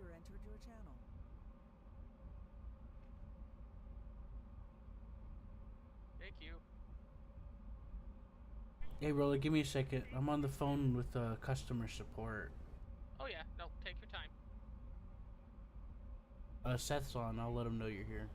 User entered your channel. Thank you. Hey, Roller, give me a second. I'm on the phone with customer support. Oh yeah, no, take your time. Seth's on. I'll let him know you're here.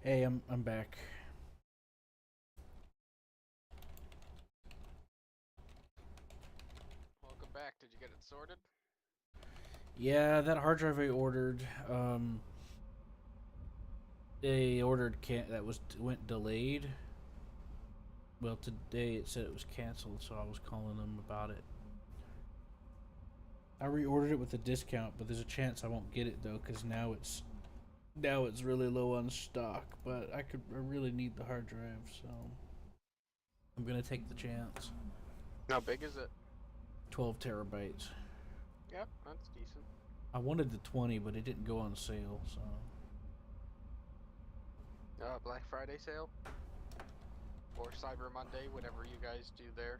Hey, I'm back. Welcome back. Did you get it sorted? Yeah, that hard drive I ordered. They ordered that was went delayed. Well, today it said it was canceled, so I was calling them about it. I reordered it with a discount, but there's a chance I won't get it though, cause now it's really low on stock. But I really need the hard drive, so I'm gonna take the chance. How big is it? 12 terabytes. Yep, that's decent. I wanted the 20, but it didn't go on sale, so Black Friday sale or Cyber Monday, whatever you guys do there.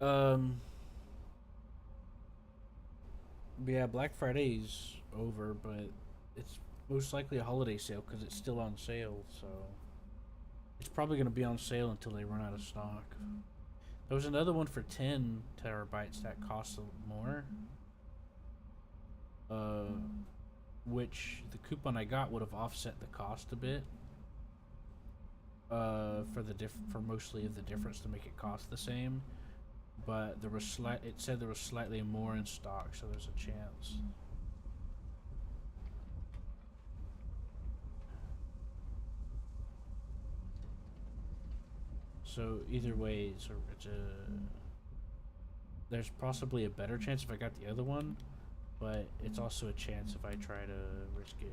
um, yeah, Black Friday's over, but it's most likely a holiday sale because it's still on sale. So it's probably going to be on sale until they run out of stock. There was another one for 10 terabytes that cost more. Uh, which the coupon I got would have offset the cost a bit. For mostly of the difference to make it cost the same, but it said there was slightly more in stock, so there's a chance. So either way, there's possibly a better chance if I got the other one, but it's also a chance if I try to risk it.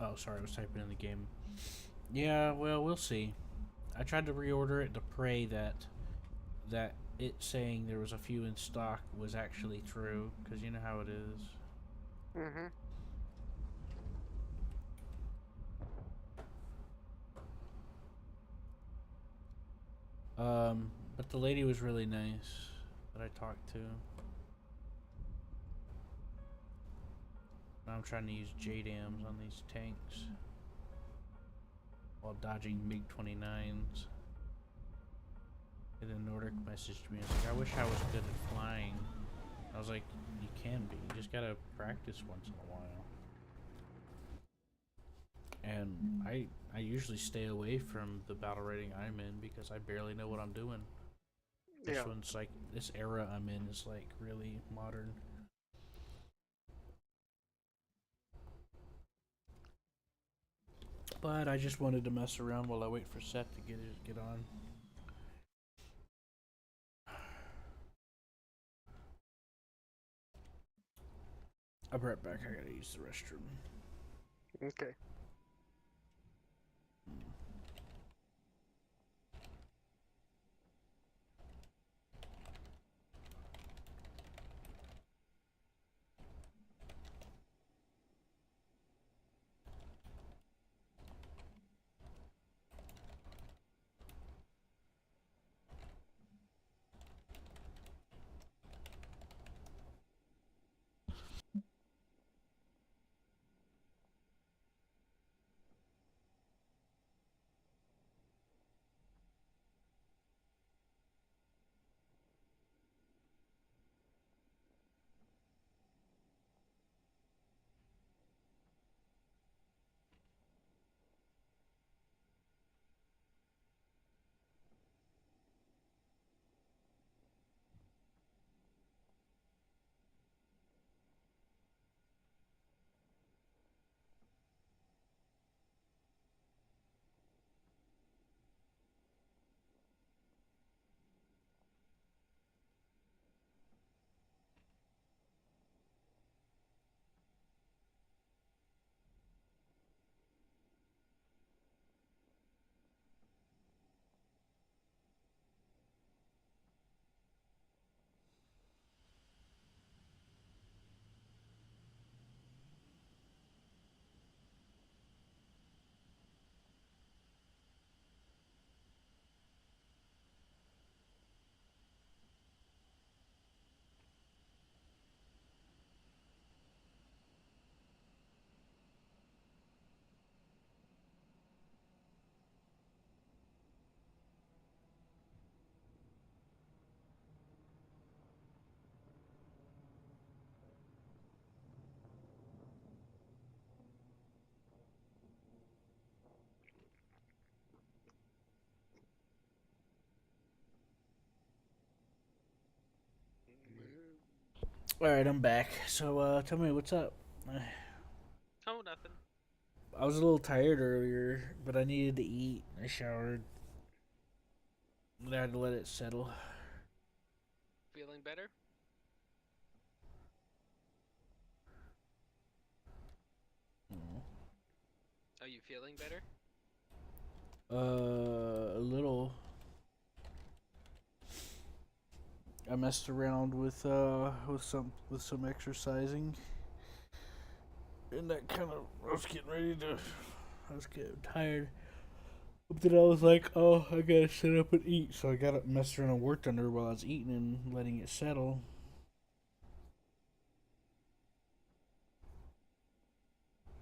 Oh, sorry, I was typing in the game. Yeah, well, we'll see. I tried to reorder it to pray that it saying there was a few in stock was actually true, because you know how it is. Mm-hmm. But the lady was really nice that I talked to. Now I'm trying to use JDAMs on these tanks while dodging MiG-29s. And then Nordic messaged me. It's like, I wish I was good at flying. I was like, you can be. You just gotta practice once in a while. And I usually stay away from the battle rating I'm in because I barely know what I'm doing. Yeah. This era I'm in is like really modern. But I just wanted to mess around while I wait for Seth to get on. I'll be right back. I gotta use the restroom. Okay. Alright, I'm back. So, tell me what's up. Oh, nothing. I was a little tired earlier, but I needed to eat. I showered. I had to let it settle. Feeling better? Are you feeling better? A little. I messed around with some exercising, and that kind of I was getting tired. But then I was like, oh, I gotta sit up and eat, so I got up, messed around and worked under while I was eating and letting it settle.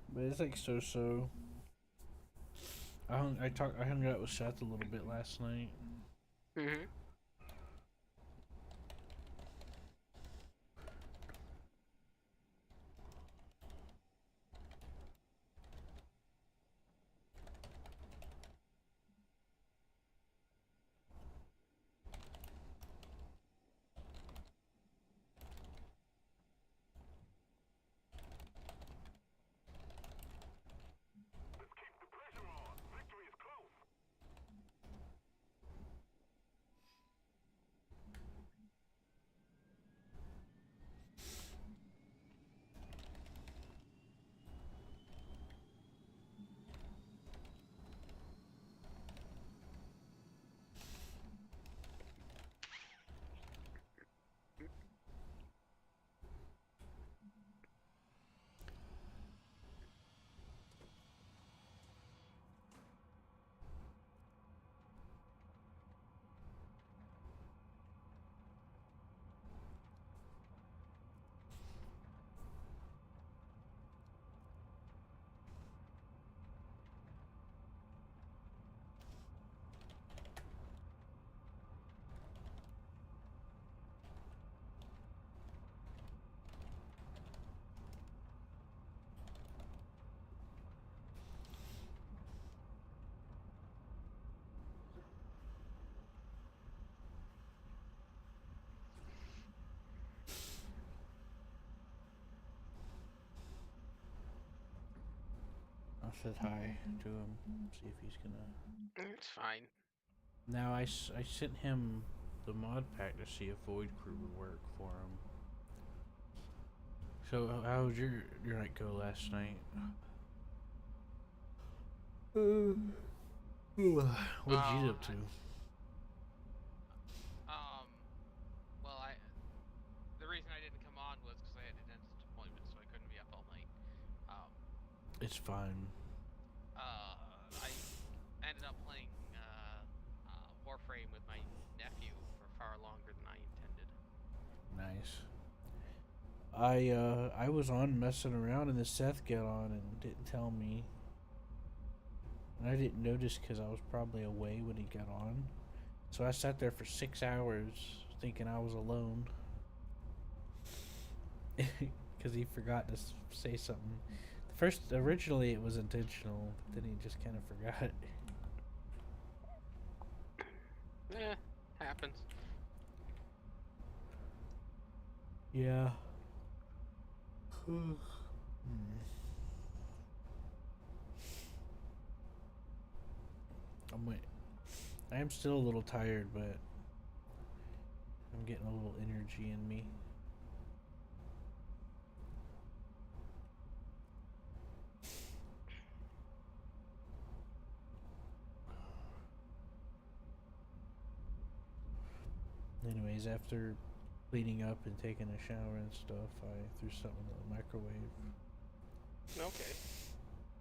But it's like so. I hung out with Seth a little bit last night. Mm-hmm. I said hi to him, see if he's gonna. It's fine. Now I sent him the mod pack to see if Void Crew would work for him. So how was your night go last night? What'd you get up to? Well, the reason I didn't come on was because I had a dentist appointment, so I couldn't be up all night. It's fine. I ended up playing Warframe with my nephew for far longer than I intended. Nice. I was on messing around and the Seth got on and didn't tell me. And I didn't notice because I was probably away when he got on. So I sat there for 6 hours thinking I was alone. Because he forgot to say something. Originally it was intentional, but then he just kind of forgot. Happens. Yeah. I am still a little tired, but I'm getting a little energy in me. Anyways, after cleaning up and taking a shower and stuff, I threw something in the microwave. Okay.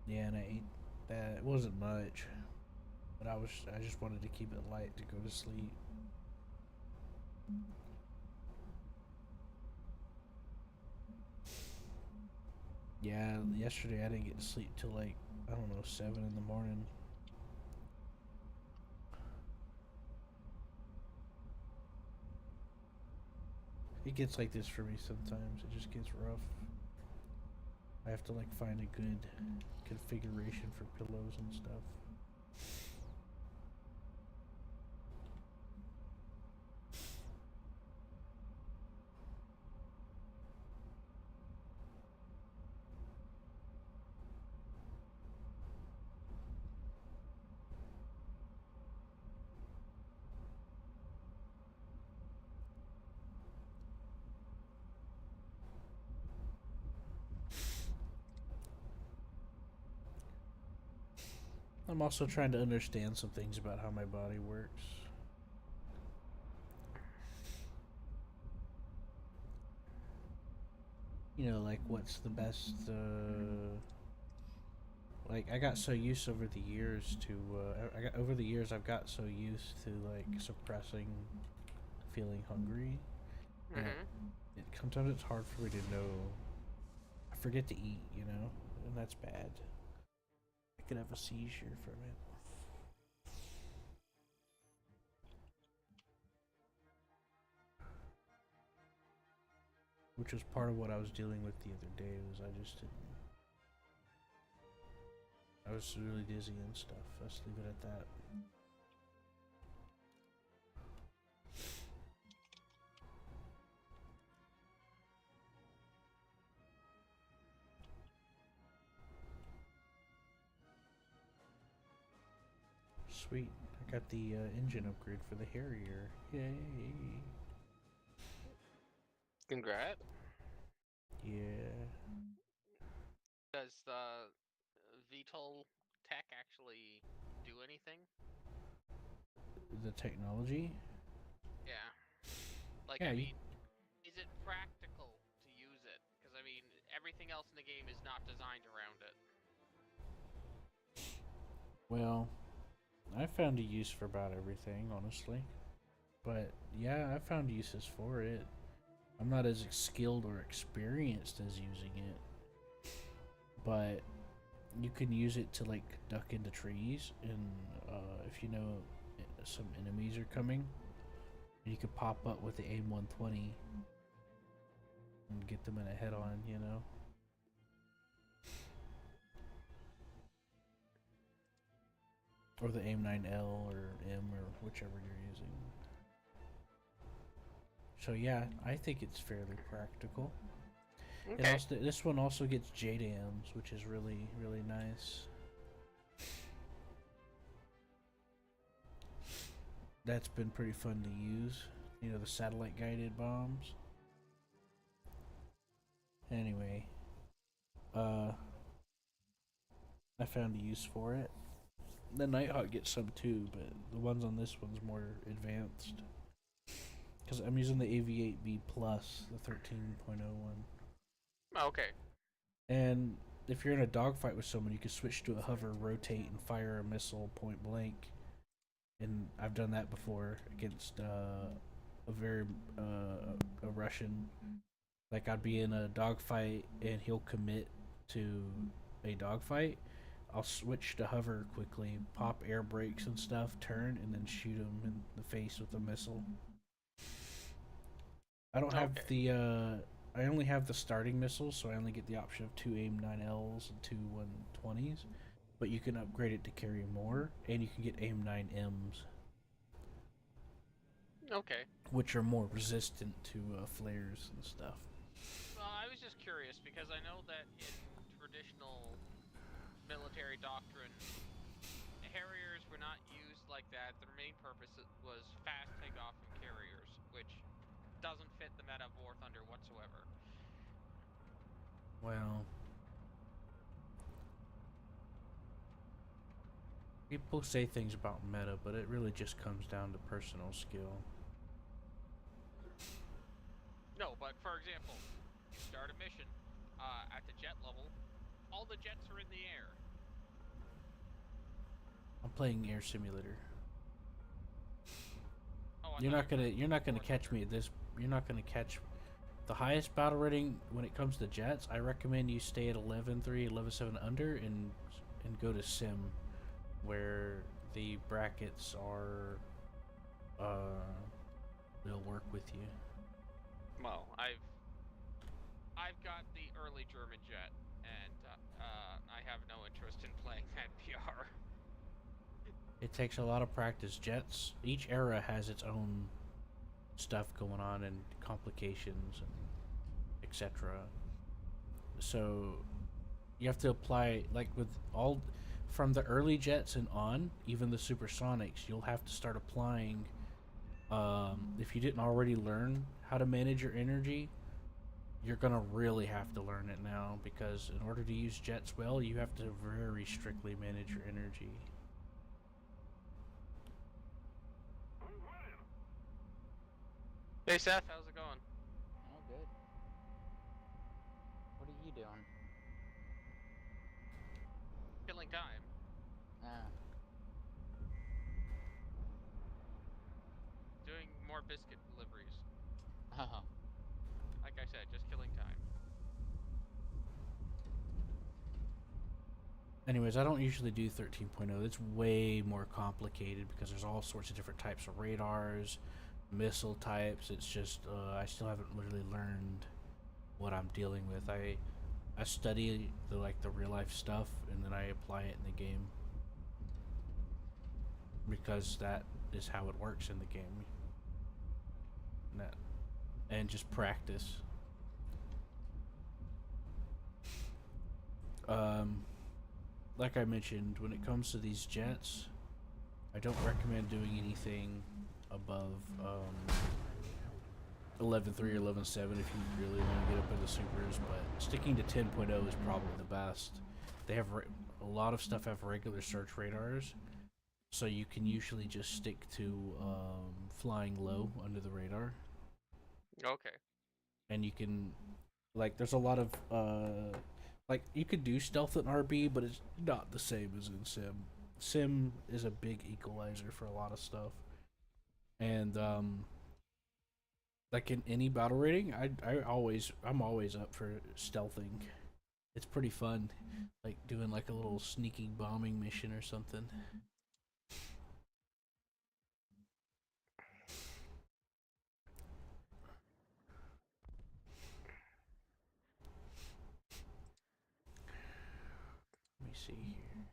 Yeah, and I ate that. It wasn't much, but I just wanted to keep it light to go to sleep. Yeah, yesterday I didn't get to sleep till like, I don't know, 7 in the morning. It gets like this for me sometimes. It just gets rough. I have to like find a good configuration for pillows and stuff. I'm also trying to understand some things about how my body works. You know, like what's the best, like I got so used over the years to, over the years I've got so used to like suppressing feeling hungry. And sometimes it's hard for me to know. I forget to eat, you know, and that's bad. I could have a seizure from it. Which was part of what I was dealing with the other day. Was I just didn't. I was really dizzy and stuff. Let's leave it at that. Sweet. I got the engine upgrade for the Harrier. Yay. Congrats. Yeah. Does the VTOL tech actually do anything? The technology? Yeah. Like, Yeah, I mean, is it practical to use it? Because, I mean, everything else in the game is not designed around it. well, I found a use for about everything, honestly. But yeah, I found uses for it. I'm not as skilled or experienced as using it, but you can use it to like duck into trees, and if you know some enemies are coming, you could pop up with the AIM 120 and get them in a head-on, you know. Or the AIM 9L or M or whichever you're using. So yeah, I think it's fairly practical. Okay. It also, this one also gets JDAMs, which is really, really nice. That's been pretty fun to use. You know, the satellite guided bombs. Anyway, I found a use for it. The Nighthawk gets some too, but the ones on this one's more advanced. Because I'm using the AV8B Plus, the 13.01. Okay. And if you're in a dogfight with someone, you can switch to a hover, rotate, and fire a missile point blank. And I've done that before against a Russian. Like I'd be in a dogfight and he'll commit to a dogfight. I'll switch to hover quickly, pop air brakes and stuff, turn, and then shoot him in the face with a missile. I don't have the I only have the starting missiles, so I only get the option of 2 AIM 9Ls and 2 120s. But you can upgrade it to carry more, and you can get AIM 9Ms. Okay. Which are more resistant to flares and stuff. Well, I was just curious because I know that in traditional military doctrine, Harriers were not used like that. Their main purpose was fast takeoff and carriers, which doesn't fit the meta of War Thunder whatsoever. Well, people say things about meta, but it really just comes down to personal skill. No, but for example, you start a mission at the jet level, all the jets are in the air. I'm playing Air Simulator. Oh, You're not gonna catch me at this. You're not gonna catch the highest battle rating when it comes to jets. I recommend you stay at 11.3, 11.7 under, and go to Sim, where the brackets are they'll work with you. Well, I've got the early German jet, and I have no interest in playing that PR. It takes a lot of practice. Jets, each era has its own stuff going on and complications and etc. So you have to apply, like with all from the early jets and on, even the supersonics, you'll have to start applying. If you didn't already learn how to manage your energy, you're gonna really have to learn it now, because in order to use jets well, you have to very strictly manage your energy. Hey Seth, how's it going? Oh, good. What are you doing? Killing time. Ah, Doing more biscuit deliveries. oh, Like I said, just killing time. Anyways, I don't usually do 13.0. It's way more complicated because there's all sorts of different types of radars, missile types. It's just I still haven't really learned what I'm dealing with. I study the real life stuff and then I apply it in the game because that is how it works in the game. And just practice. Like I mentioned, when it comes to these jets, I don't recommend doing anything above 11.3 or 11.7 if you really want to get up into supers, but sticking to 10.0 is probably the best. They have a lot of stuff have regular search radars, so you can usually just stick to flying low under the radar, Okay. and you can there's a lot of you could do stealth in RB, but it's not the same as in Sim. Sim is a big equalizer for a lot of stuff, and like in any battle rating, I'm always up for stealthing. It's pretty fun, like doing like a little sneaky bombing mission or something. Let me see here.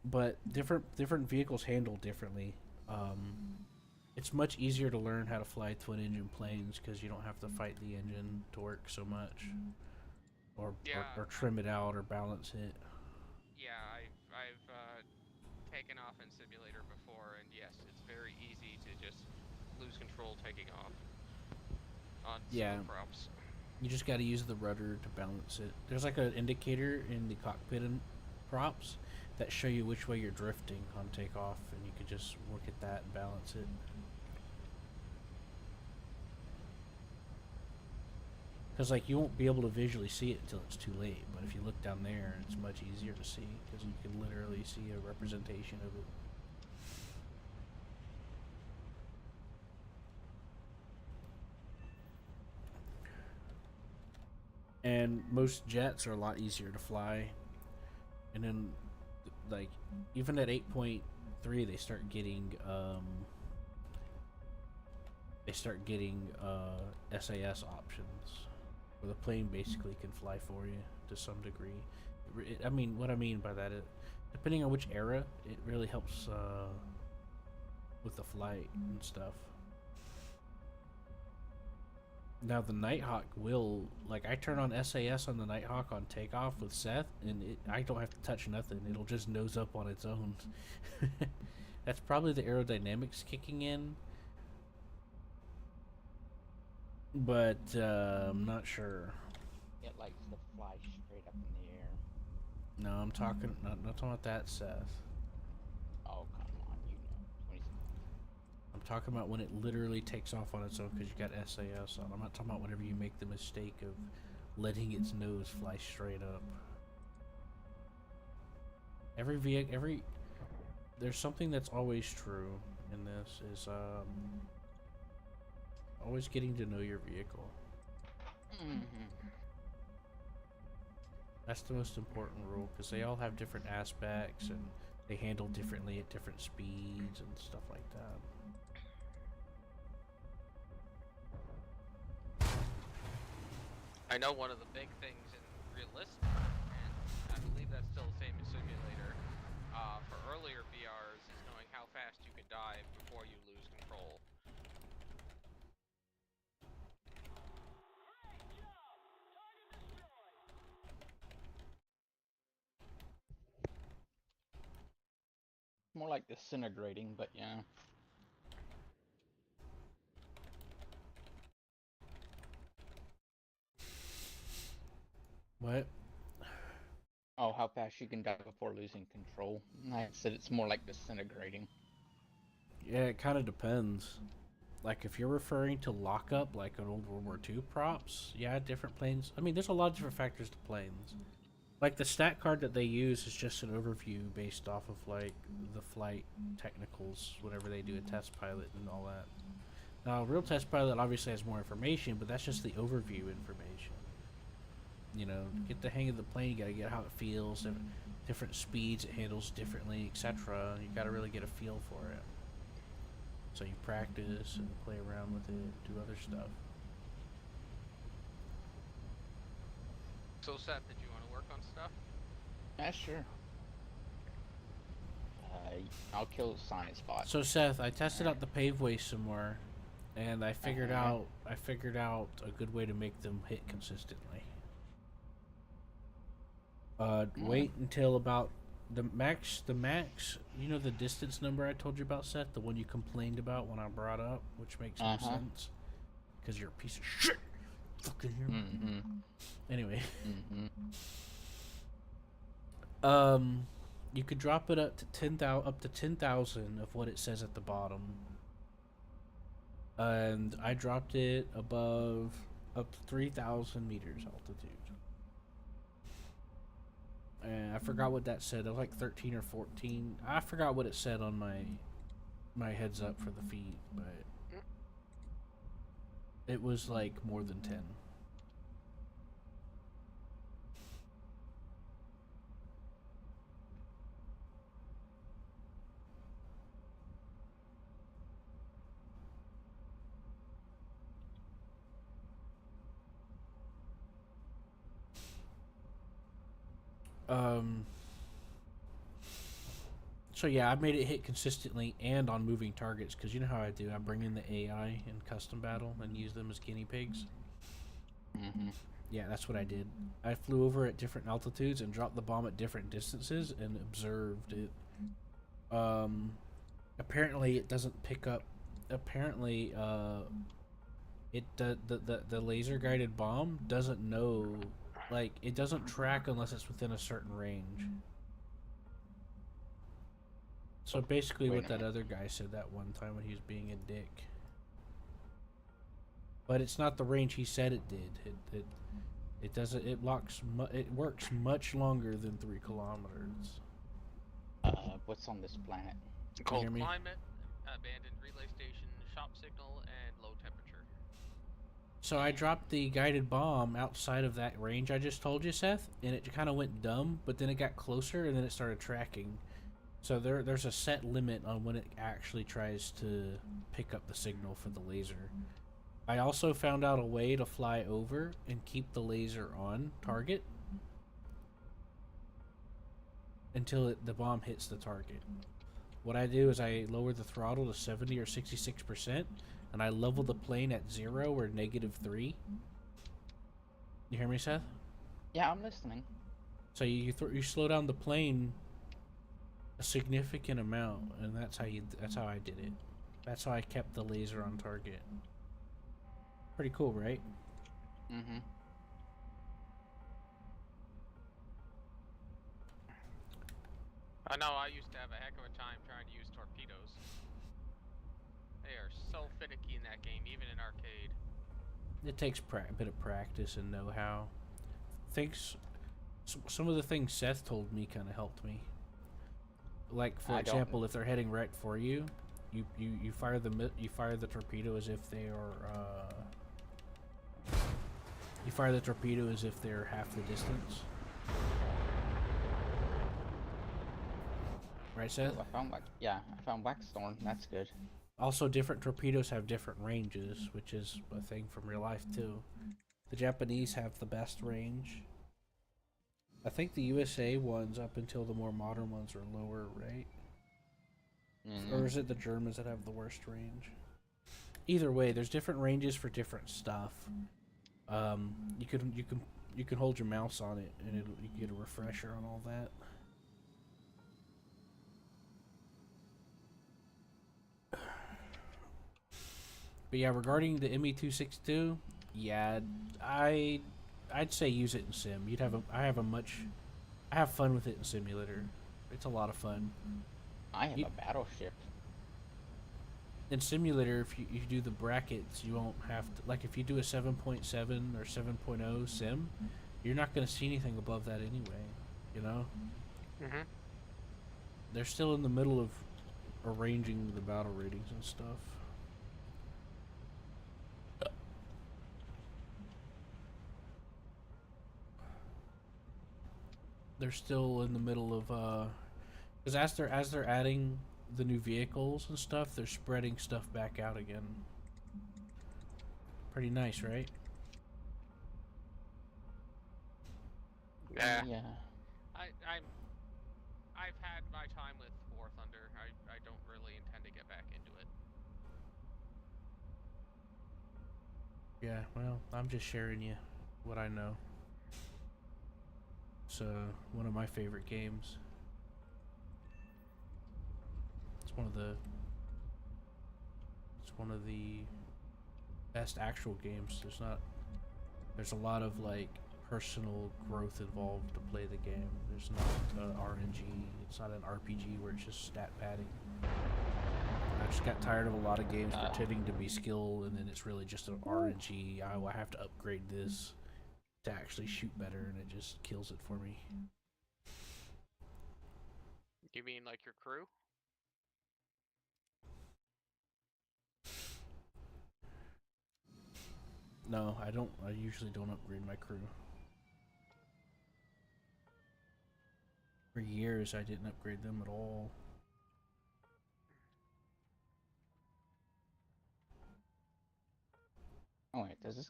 But different vehicles handle differently. It's much easier to learn how to fly twin engine planes because you don't have to fight the engine to work so much, Yeah. or trim it out or balance it. Yeah, I've taken off in simulator before, and yes, it's very easy to just lose control taking off on Yeah, slow props. you just got to use the rudder to balance it. There's like an indicator in the cockpit and props that show you which way you're drifting on takeoff, and you can just look at that and balance it. Because like you won't be able to visually see it until it's too late, but if you look down there, it's much easier to see because you can literally see a representation of it. And most jets are a lot easier to fly, and then like even at 8.3 they start getting SAS options where the plane basically can fly for you to some degree. I mean, what I mean by that, depending on which era, it really helps with the flight and stuff. Now the Nighthawk will, like, I turn on SAS on the Nighthawk on takeoff with Seth, and I don't have to touch nothing. It'll just nose up on its own. That's probably the aerodynamics kicking in, but I'm not sure. it likes to fly straight up in the air. No, I'm talking not talking about that, Seth. Oh, come on, you know. 26. I'm talking about when it literally takes off on its own because you got SAS on. I'm not talking about whenever you make the mistake of letting its nose fly straight up. There's something that's always true in this is always getting to know your vehicle. That's the most important rule because they all have different aspects and they handle differently at different speeds and stuff like that. I know one of the big things in realistic, and I believe that's still the same in simulator, for earlier VRs, is knowing how fast you can dive before you lose control. More like disintegrating, but yeah. What? Oh, how fast you can die before losing control. I said it's more like disintegrating. Yeah, it kind of depends. Like, if you're referring to lockup, like an old World War II props, yeah, different planes. I mean, there's a lot of different factors to planes. Like, the stat card that they use is just an overview based off of, like, the flight technicals, whatever they do, a test pilot and all that. Now, a real test pilot obviously has more information, but that's just the overview information. You know, get the hang of the plane, you gotta get how it feels, different speeds it handles differently, etc. You gotta really get a feel for it. So you practice and play around with it, do other stuff. So Seth, did you want to work on stuff? Yeah, sure. I'll kill Sonic Spot. So Seth, I tested out the paveway some more, and I figured out a good way to make them hit consistently. Wait until about the max. You know the distance number I told you about, Seth, the one you complained about when I brought up, which makes no sense, because you're a piece of shit. Fucking here. Anyway. You could drop it up to 10,000 of what it says at the bottom. And I dropped it up to 3,000 meters altitude. And I forgot what that said. It was like 13 or 14. I forgot what it said on my heads up for the feed, but it was like more than 10. So yeah, I made it hit consistently and on moving targets, because you know how I do. I bring in the AI in custom battle and use them as guinea pigs. Yeah, that's what I did. I flew over at different altitudes and dropped the bomb at different distances and observed it. Apparently it doesn't pick up. Apparently, the laser guided bomb doesn't know. Like, it doesn't track unless it's within a certain range. So basically what that other guy said that one time when he was being a dick. But it's not the range he said it did. It doesn't. It works much longer than 3 kilometers. What's on this planet? Cold climate, abandoned relay station, shop signal, and low temperature. So I dropped the guided bomb outside of that range I just told you, Seth, and it kind of went dumb, but then it got closer and then it started tracking. So there's a set limit on when it actually tries to pick up the signal for the laser. I also found out a way to fly over and keep the laser on target until the bomb hits the target. What I do is I lower the throttle to 70 or 66%, and I level the plane at 0 or -3. You hear me, Seth? Yeah, I'm listening. So you slow down the plane a significant amount, and that's how I did it. That's how I kept the laser on target. Pretty cool, right? I know I used to have a heck of a time trying to use torpedoes. They are so finicky in that game, even in arcade. It takes a bit of practice and know-how. Some of the things Seth told me kind of helped me. Like, for example, if they're heading right for you, you fire the torpedo as if they are you fire the torpedo as if they're half the distance. Right, Seth? Ooh, I found Waxthorn. That's good. Also, different torpedoes have different ranges, which is a thing from real life too. The Japanese have the best range. I think the USA ones, up until the more modern ones, are lower, right? Or is it the Germans that have the worst range? Either way, there's different ranges for different stuff. You can hold your mouse on it, and you can get a refresher on all that. But yeah, regarding the ME262, yeah, I'd say use it in sim. I I have fun with it in simulator. It's a lot of fun. I have You- a battleship. In simulator, if you do the brackets, you won't have to, like if you do a 7.7 or 7.0 sim, you're not going to see anything above that anyway, you know? Mm-hmm. They're still in the middle of arranging the battle ratings and stuff. They're still in the middle of because as they're adding the new vehicles and stuff, they're spreading stuff back out again. Pretty nice, right? Yeah. Yeah. I've had my time with War Thunder. I don't really intend to get back into it. Yeah, well, I'm just sharing you what I know. It's one of my favorite games. It's one of the best actual games. There's a lot of like personal growth involved to play the game. There's not RNG. It's not an RPG where it's just stat padding. I just got tired of a lot of games pretending to be skill, and then it's really just an RNG. I have to upgrade this to actually shoot better, and it just kills it for me. You mean like your crew? No, I don't. I usually don't upgrade my crew. For years, I didn't upgrade them at all. Oh wait, is this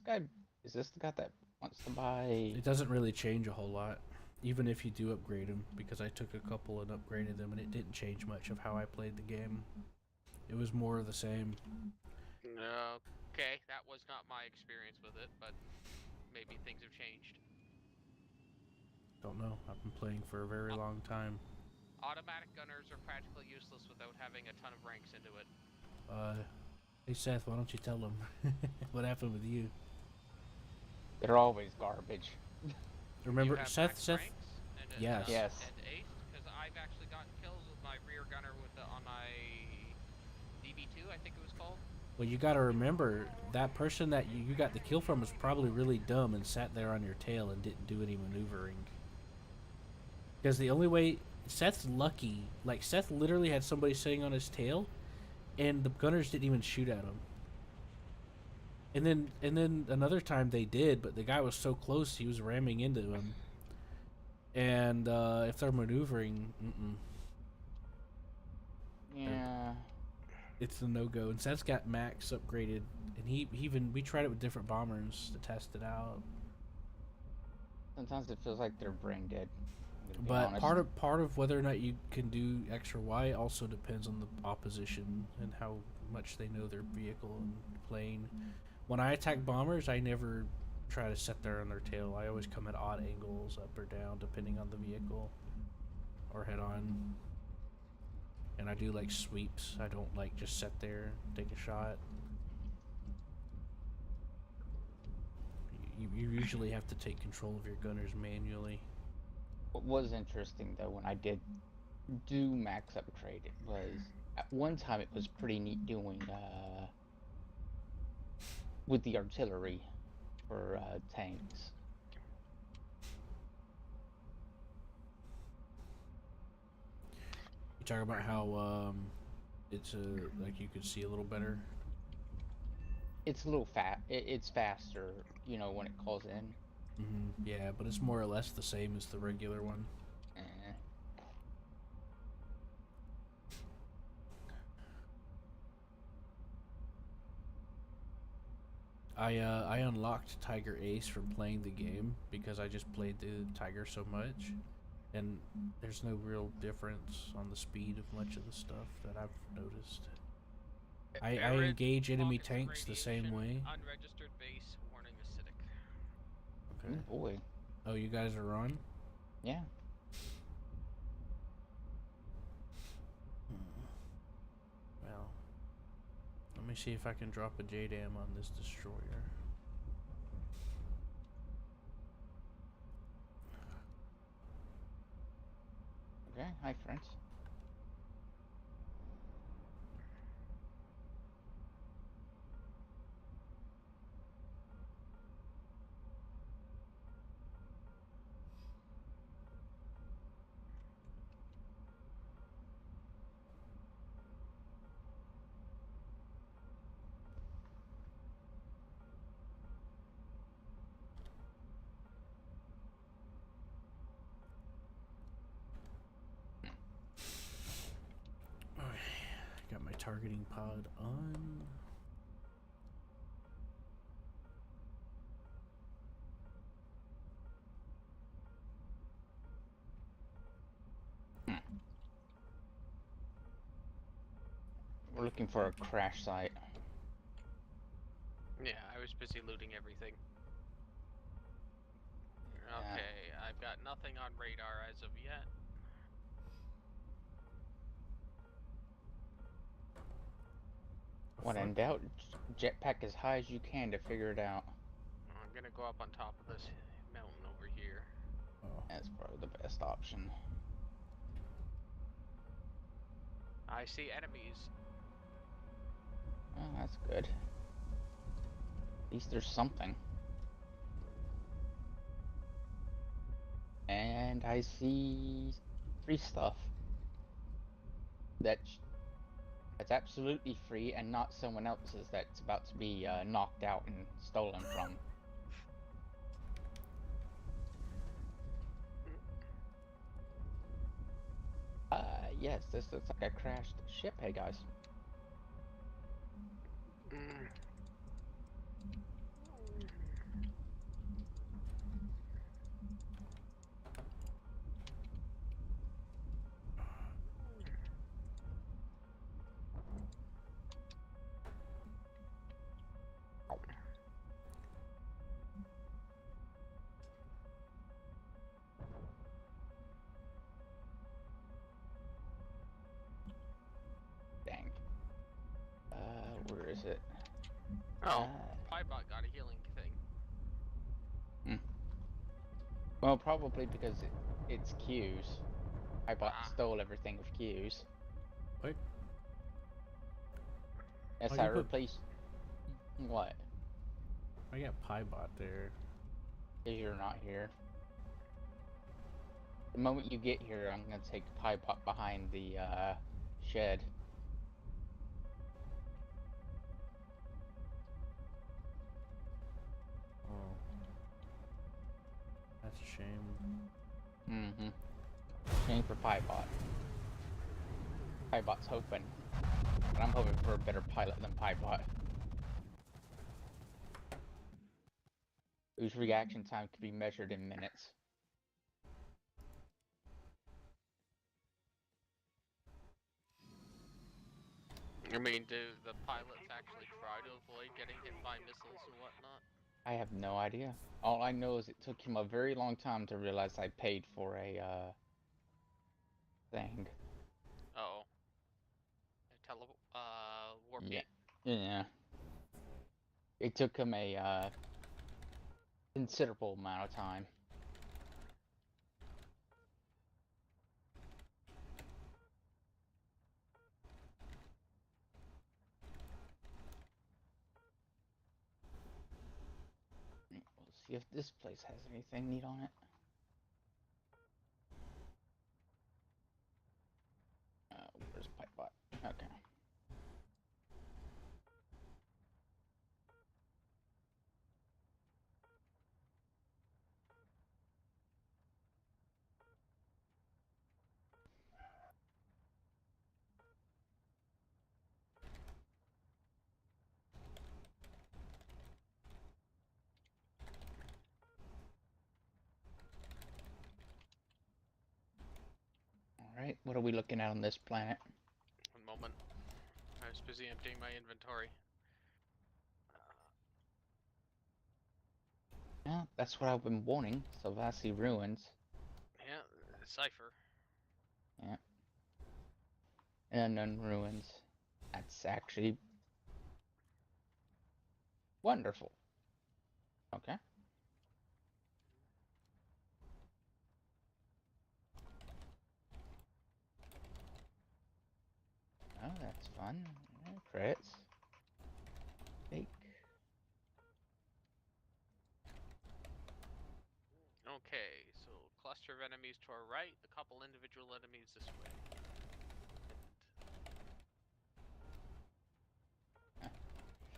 the guy that wants to buy? It doesn't really change a whole lot, even if you do upgrade them, because I took a couple and upgraded them, and it didn't change much of how I played the game. It was more of the same. Okay, that was not my experience with it, but maybe things have changed. Don't know. I've been playing for a very long time. Automatic gunners are practically useless without having a ton of ranks into it. Hey Seth, why don't you tell them what happened with you? They're always garbage. Remember, You have Seth? max Seth? ranks and, Yes. Yes. And ace, because I've actually gotten kills with my rear gunner on my DB2, I think it was called. Well, you got to remember that person that you got the kill from was probably really dumb and sat there on your tail and didn't do any maneuvering. Because the only way Seth's lucky, like Seth literally had somebody sitting on his tail, and the gunners didn't even shoot at him. And then another time they did, but the guy was so close he was ramming into him. And if they're maneuvering, Yeah. it's a no-go. And Seth's got Max upgraded, and we tried it with different bombers to test it out. Sometimes it feels like they're brain dead. I'm gonna be But honest. part of whether or not you can do X or Y also depends on the opposition and how much they know their vehicle and plane. When I attack bombers, I never try to sit there on their tail. I always come at odd angles, up or down, depending on the vehicle, or head on. And I do like sweeps. I don't like just sit there, take a shot. You usually have to take control of your gunners manually. What was interesting though when I did do max upgrade, it was at one time it was pretty neat doing with the artillery for tanks. You talk about how it's like you could see a little better. It's a little it's faster, you know, when it calls in. Yeah, but it's more or less the same as the regular one. Eh. I unlocked Tiger Ace from playing the game because I just played the Tiger so much, and there's no real difference on the speed of much of the stuff that I've noticed. I Arid, engage enemy focused tanks the same radiation, way. Unregistered base, warning acidic. Okay. Ooh, boy. Oh, you guys are on? Yeah. Well, let me see if I can drop a JDAM on this destroyer. hi friends. Got my targeting pod on. We're looking for a crash site. Yeah, I was busy looting everything. Okay, I've got nothing on radar as of yet. When in doubt, jetpack as high as you can to figure it out. I'm gonna go up on top of this mountain over here. Oh. That's probably the best option. I see enemies. Oh, that's good. At least there's something. And I see free stuff. That's absolutely free and not someone else's that's about to be knocked out and stolen from. Yes, this looks like a crashed ship. Hey guys. Dang. Where is it? Oh, Pybot got a healing thing. Well, probably because it's Q's. I stole everything with Q's. What? Yes, Oh, I you put- replaced. What? I got Pybot there. Because you're not here. The moment you get here, I'm gonna take Pybot behind the shed. Oh. That's a shame. Mm-hmm. Shame for Pybot. Pybot's hoping. But I'm hoping for a better pilot than Pybot. Whose reaction time could be measured in minutes. I mean, do the pilots actually try to avoid getting hit by missiles and whatnot? I have no idea. All I know is it took him a very long time to realize I paid for a thing. Uh-oh. Warp Yeah. gate. Yeah. It took him a considerable amount of time. We'll see if this place has anything neat on it. Where's Pipebot? Okay. Alright, what are we looking at on this planet? One moment. I was busy emptying my inventory. Yeah, that's what I've been wanting. Savasi Ruins. Yeah, Cypher. Yeah. And Unknown Ruins. That's actually wonderful. Okay. Okay, so cluster of enemies to our right, a couple individual enemies this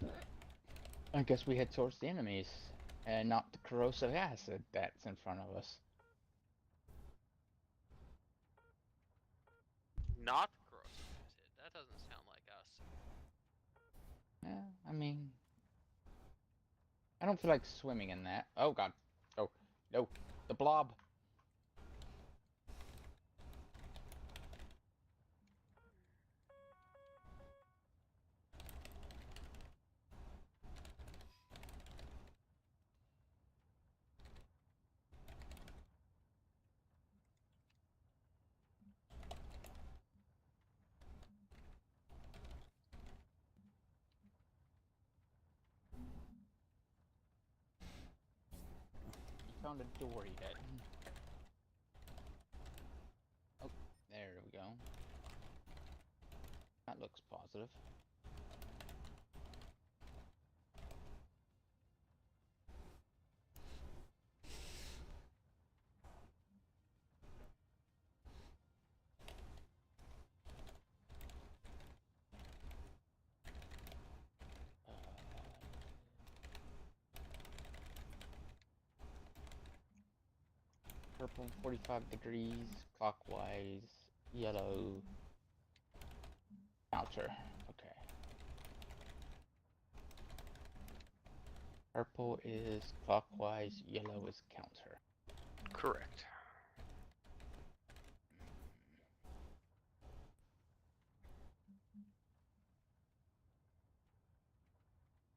way. I guess we head towards the enemies, and not the corrosive acid that's in front of us. Not corrosive acid. That doesn't sound like us. Yeah, I mean, I don't feel like swimming in that. Oh god. Oh, no. The blob. You found a door yet? Oh, there we go. That looks positive. Purple 45 degrees, clockwise, yellow, counter. Okay. Purple is clockwise, yellow is counter. Correct.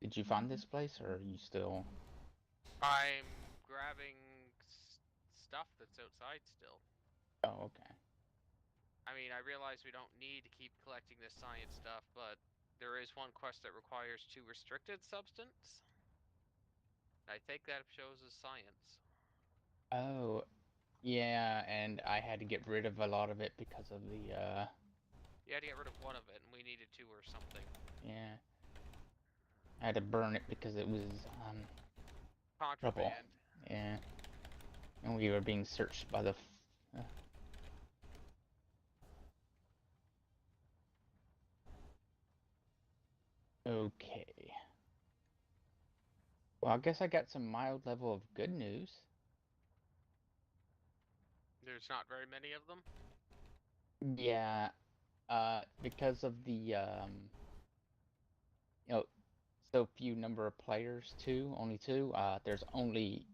Did you find this place, or are you still... I'm grabbing stuff that's outside still. Oh, okay. I mean, I realize we don't need to keep collecting this science stuff, but there is one quest that requires 2 restricted substance. I think that shows as science. Oh, yeah, and I had to get rid of a lot of it because of the, You had to get rid of one of it, and we needed 2 or something. yeah. I had to burn it because it was, trouble. Contraband. Yeah. And we were being searched by the... Okay. Well, I guess I got some mild level of good news. There's not very many of them. Yeah, because of the, you know, so few number of players too, only 2, there's only...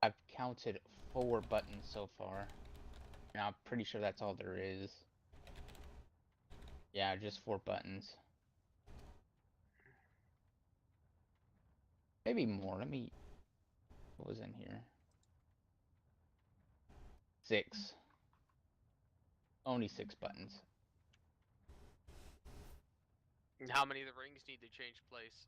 I've counted 4 buttons so far. And I'm pretty sure that's all there is. Yeah, just 4 buttons. Maybe more. Let me... What was in here? 6. Only 6 buttons. How many of the rings need to change place?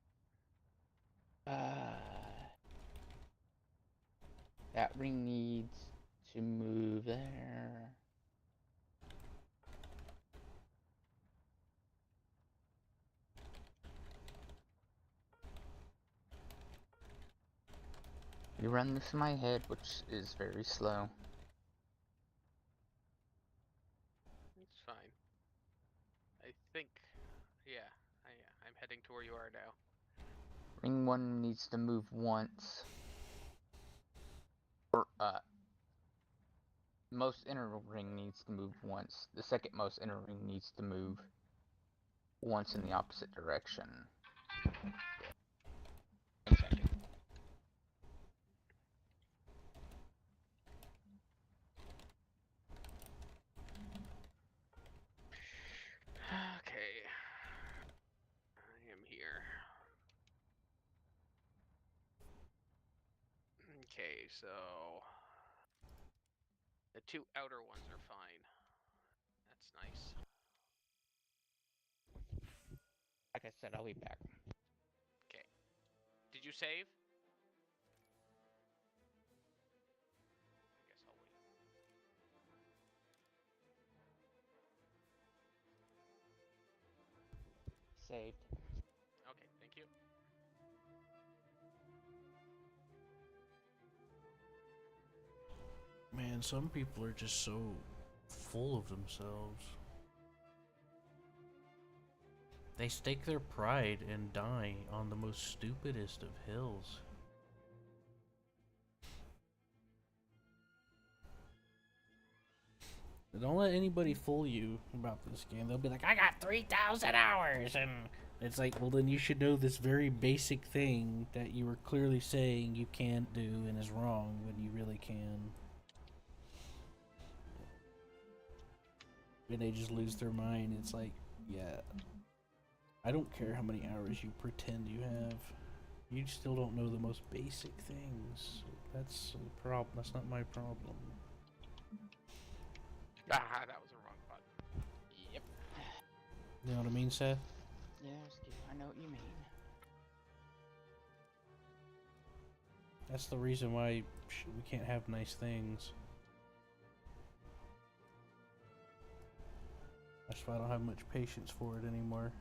That ring needs to move there. You run this in my head, which is very slow. It's fine. I think, yeah, I'm heading to where you are now. Ring 1 needs to move once. Or, most inner ring needs to move once. The second most inner ring needs to move once in the opposite direction. 1 second. Okay. I am here. Okay, so... The 2 outer ones are fine. That's nice. Like I said, I'll be back. Okay. Did you save? I guess I'll wait. Saved. Okay, thank you. And some people are just so full of themselves. They stake their pride and die on the most stupidest of hills. Don't let anybody fool you about this game. They'll be like, I got 3,000 hours! And it's like, well, then you should know this very basic thing that you were clearly saying you can't do and is wrong when you really can. And they just lose their mind. It's like, yeah, I don't care how many hours you pretend you have. You still don't know the most basic things. That's a problem. That's not my problem. Ah, that was a wrong button. Yep. You know what I mean, Seth? Yes, I know what you mean. That's the reason why we can't have nice things. That's why I don't have much patience for it anymore.